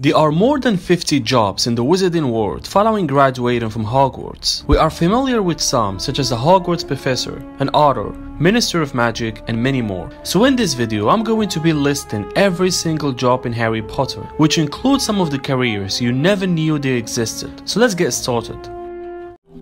There are more than 50 jobs in the wizarding world following graduating from Hogwarts. We are familiar with some, such as a Hogwarts Professor, an Auror, Minister of Magic, and many more. So in this video, I'm going to be listing every single job in Harry Potter, which includes some of the careers you never knew they existed. So let's get started.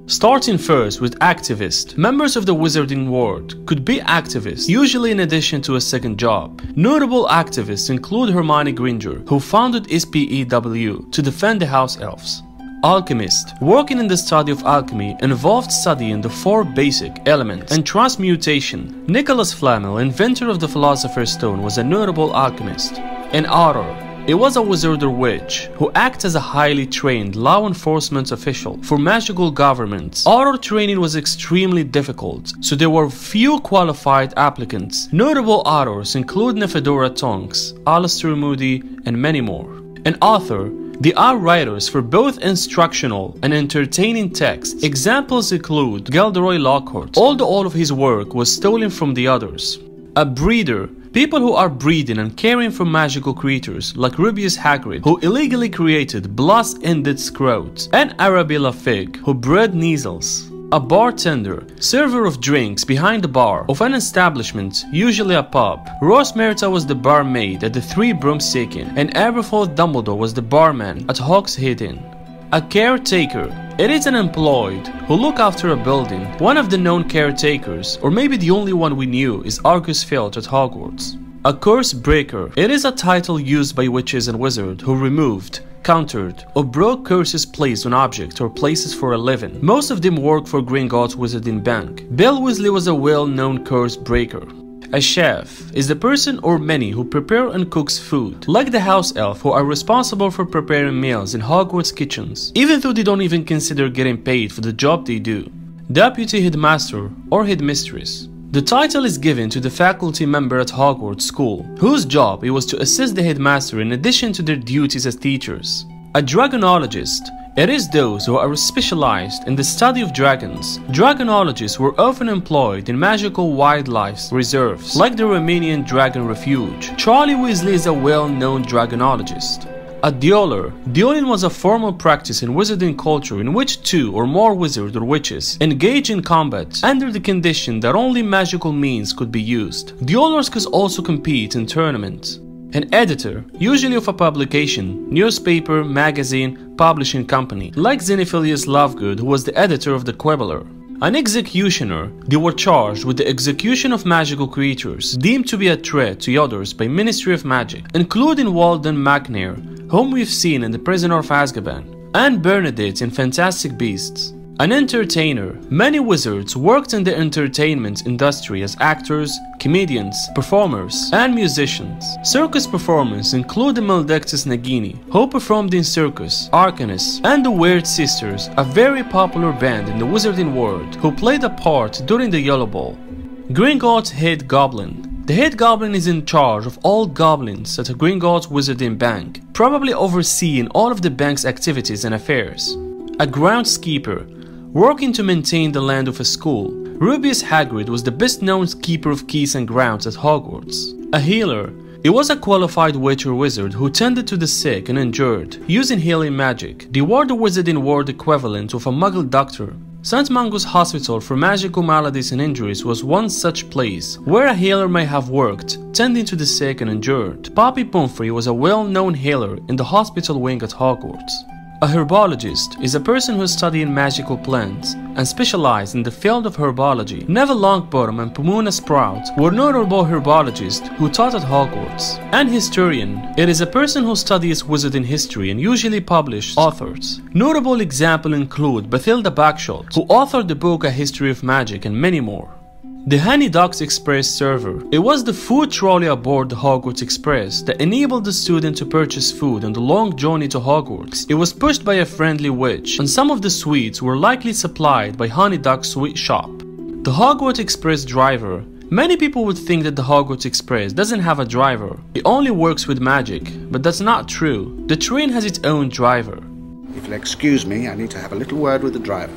Starting first with activist. Members of the wizarding world could be activists, usually in addition to a second job. Notable activists include Hermione Granger, who founded 𝐒𝐔𝐑𝐈𝐁𝐿 to defend the house elves. Alchemist, working in the study of alchemy, involved studying the 4 basic elements and transmutation. Nicholas Flamel, inventor of the Philosopher's Stone, was a notable alchemist. And Auror, it was a wizard or witch who acted as a highly trained law enforcement official for magical governments. Auror training was extremely difficult, so there were few qualified applicants. Notable Aurors include Nefedora Tonks, Alistair Moody, and many more. An author, they are writers for both instructional and entertaining texts. Examples include Gilderoy Lockhart, although all of his work was stolen from the others. A breeder, people who are breeding and caring for magical creatures like Rubeus Hagrid, who illegally created Blast-ended Sk𝐿, and Arabella Fig, who bred Kneazles. A bartender, server of drinks behind the bar of an establishment, usually a pub. Rose Merita was the barmaid at the Three Broomsticks Inn, and Aberforth Dumbledore was the barman at 𝐘𝐿𝐷. A caretaker, it is an employed who look after a building. One of the known caretakers, or maybe the only one we knew, is Argus Filch at Hogwarts. A curse breaker, it is a title used by witches and wizards who removed, countered, or broke curses placed on objects or places for a living. Most of them work for Gringotts Wizarding Bank. Bill Weasley was a well-known curse breaker. A chef is the person or many who prepare and cooks food, like the house elf who are responsible for preparing meals in Hogwarts kitchens, even though they don't even consider getting paid for the job they do. Deputy headmaster or headmistress. The title is given to the faculty member at Hogwarts School, whose job it was to assist the headmaster in addition to their duties as teachers. A dragonologist. It is those who are specialized in the study of dragons. Dragonologists were often employed in magical wildlife reserves, like the Romanian Dragon Refuge. Charlie Weasley is a well-known dragonologist. A dueler. Dueling was a formal practice in wizarding culture in which 2 or more wizards or witches engage in combat under the condition that only magical means could be used. Duelers could also compete in tournaments. An editor, usually of a publication, newspaper, magazine, publishing company, like Xenophilius Lovegood, who was the editor of the Quibbler. An executioner, they were charged with the execution of magical creatures deemed to be a threat to others by Ministry of Magic, including Walden McNair, whom we've seen in The Prisoner of Azkaban, and Bernadette in Fantastic Beasts. An entertainer. Many wizards worked in the entertainment industry as actors, comedians, performers, and musicians. Circus performers include the Maldectus Nagini, who performed in Circus, Arcanus, and the Weird Sisters, a very popular band in the wizarding world, who played a part during the Yellow Ball. Gringotts Head Goblin. The Head Goblin is in charge of all goblins at a Gringotts Wizarding Bank, probably overseeing all of the bank's activities and affairs. A groundskeeper. Working to maintain the land of a school, Rubeus Hagrid was the best-known keeper of keys and grounds at Hogwarts. A healer. It was a qualified witch or wizard who tended to the sick and injured, using healing magic. They were the wizarding world equivalent of a Muggle doctor. St. Mungo's Hospital for Magical Maladies and Injuries was one such place, where a healer may have worked, tending to the sick and injured. Poppy Pumphrey was a well-known healer in the hospital wing at Hogwarts. A herbologist is a person who studies magical plants and specialized in the field of herbology. Neville Longbottom and Pomona Sprout were notable herbologists who taught at Hogwarts. An historian, it is a person who studies wizarding history and usually publishes authors. Notable examples include Bathilda Bagshot, who authored the book A History of Magic, and many more. The Honey Ducks Express server. It was the food trolley aboard the Hogwarts Express that enabled the student to purchase food on the long journey to Hogwarts. It was pushed by a friendly witch, and some of the sweets were likely supplied by Honey Duck's sweet shop. The Hogwarts Express driver. Many people would think that the Hogwarts Express doesn't have a driver. It only works with magic, but that's not true. The train has its own driver. If you'll excuse me, I need to have a little word with the driver.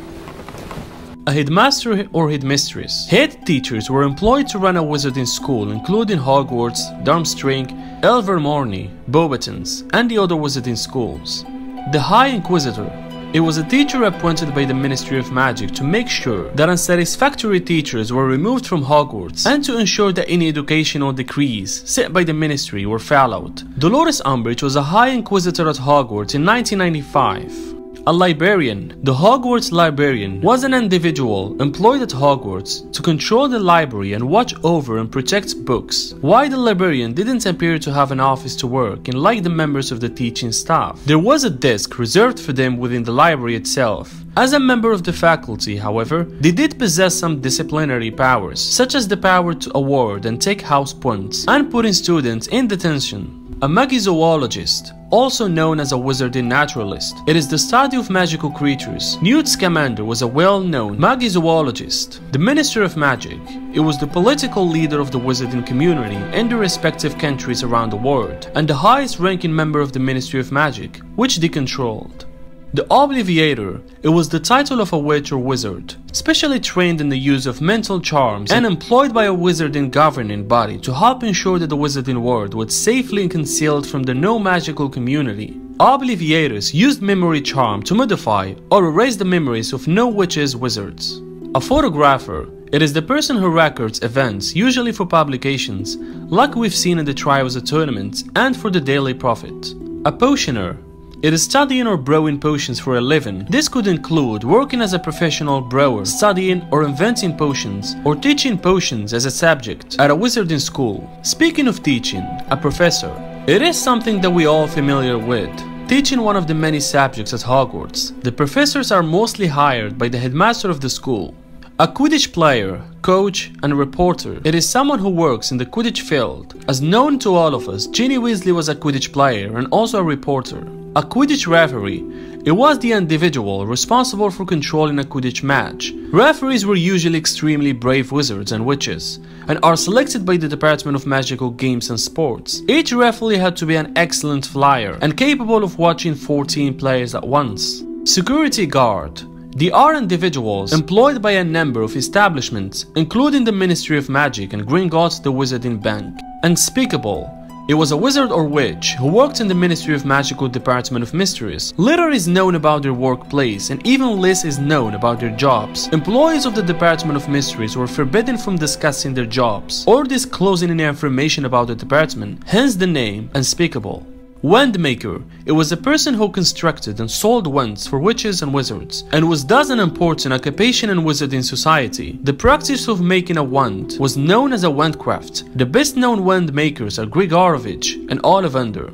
A headmaster or headmistress. Head teachers were employed to run a wizarding school, including Hogwarts, Durmstrang, Ilvermorny, Beauxbatons, and the other wizarding schools. The High Inquisitor. It was a teacher appointed by the Ministry of Magic to make sure that unsatisfactory teachers were removed from Hogwarts and to ensure that any educational decrees set by the ministry were followed. Dolores Umbridge was a High Inquisitor at Hogwarts in 1995. A librarian. The Hogwarts librarian was an individual employed at Hogwarts to control the library and watch over and protect books. While the librarian didn't appear to have an office to work in like the members of the teaching staff, there was a desk reserved for them within the library itself. As a member of the faculty, however, they did possess some disciplinary powers, such as the power to award and take house points and putting students in detention. A magizoologist, also known as a wizarding naturalist. It is the study of magical creatures. Newt Scamander was a well-known magizoologist. The Minister of Magic. It was the political leader of the wizarding community in the respective countries around the world, and the highest-ranking member of the Ministry of Magic, which they controlled. The Obliviator. It was the title of a witch or wizard, specially trained in the use of mental charms and employed by a wizarding governing body to help ensure that the wizarding world was safely concealed from the no-magical community. Obliviators used memory charm to modify or erase the memories of no-witches wizards. A photographer. It is the person who records events, usually for publications, like we've seen in the trials of tournaments and for the Daily Prophet. A potioner. It is studying or brewing potions for a living. This could include working as a professional brewer, studying or inventing potions, or teaching potions as a subject at a wizarding school. Speaking of teaching, a professor. It is something that we all familiar with. Teaching one of the many subjects at Hogwarts. The professors are mostly hired by the headmaster of the school. A Quidditch player, coach, and reporter. It is someone who works in the Quidditch field. As known to all of us, Ginny Weasley was a Quidditch player and also a reporter. A Quidditch referee. It was the individual responsible for controlling a Quidditch match. Referees were usually extremely brave wizards and witches, and are selected by the Department of Magical Games and Sports. Each referee had to be an excellent flyer and capable of watching 14 players at once. Security guard. They are individuals employed by a number of establishments, including the Ministry of Magic and Gringotts the Wizarding Bank. Unspeakable. It was a wizard or witch who worked in the Ministry of Magical Department of Mysteries. Little is known about their workplace and even less is known about their jobs. Employees of the Department of Mysteries were forbidden from discussing their jobs or disclosing any information about the department, hence the name Unspeakable. Wandmaker. It was a person who constructed and sold wands for witches and wizards, and was thus an important occupation in wizarding society. The practice of making a wand was known as a wandcraft. The best known wand makers are 𝐘𝐿𝐷 and Ollivander.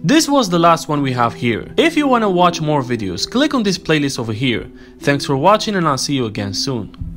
This was the last one we have here. If you want to watch more videos, click on this playlist over here. Thanks for watching and I'll see you again soon.